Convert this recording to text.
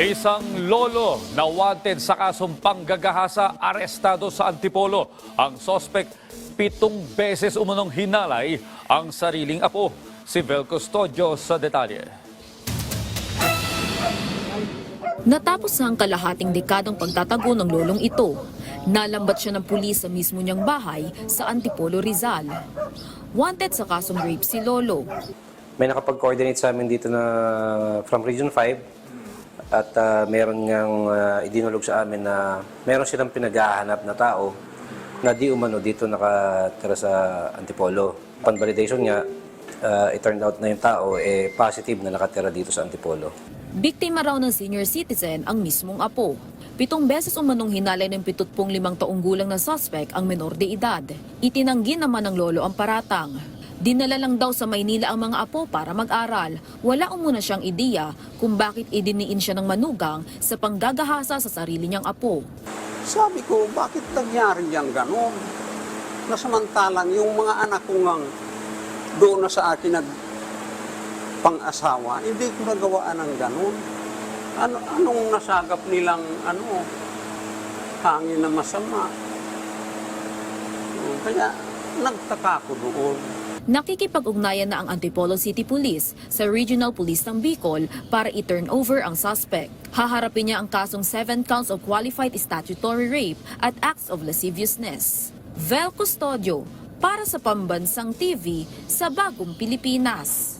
Isang lolo na wanted sa kasong panggagahasa arestado sa Antipolo. Ang sospek 7 beses umunong hinalay ang sariling apo. Si Vel Custodio sa detalye. Natapos ang kalahating dekadang pagtatago ng lolong ito, nalambat siya ng pulis sa mismo niyang bahay sa Antipolo, Rizal. Wanted sa kasong rape si Lolo. May nakapag-coordinate sa amin dito na from Region 5 at meron niyang idinulog sa amin na meron silang pinaghahanap na tao na di umano dito nakatira sa Antipolo. Upon validation niya, it turned out na yung tao positive na nakatira dito sa Antipolo. Biktima raw ng senior citizen ang mismong apo. 7 beses umanong hinalay ng 75 taong gulang na suspect ang menor de edad. Itinanggi naman ng lolo ang paratang. Dinala lang daw sa Maynila ang mga apo para mag-aral. Wala umuna siyang ideya kung bakit idiniin siya ng manugang sa panggagahasa sa sarili niyang apo. Sabi ko, bakit nangyari yan gano'n? Nasamantalang yung mga anak ko ngang doon na sa akin pang-asawa, hindi ko nagawaan ng gano'n. Anong nasagap nilang hangin na masama? Kaya nagtaka ko doon. Nakikipag-ugnayan na ang Antipolo City Police sa Regional Police ng Bicol para i-turn over ang suspect. Haharapin niya ang kasong 7 counts of qualified statutory rape at acts of lasciviousness. Vel Custodio para sa Pambansang TV sa Bagong Pilipinas.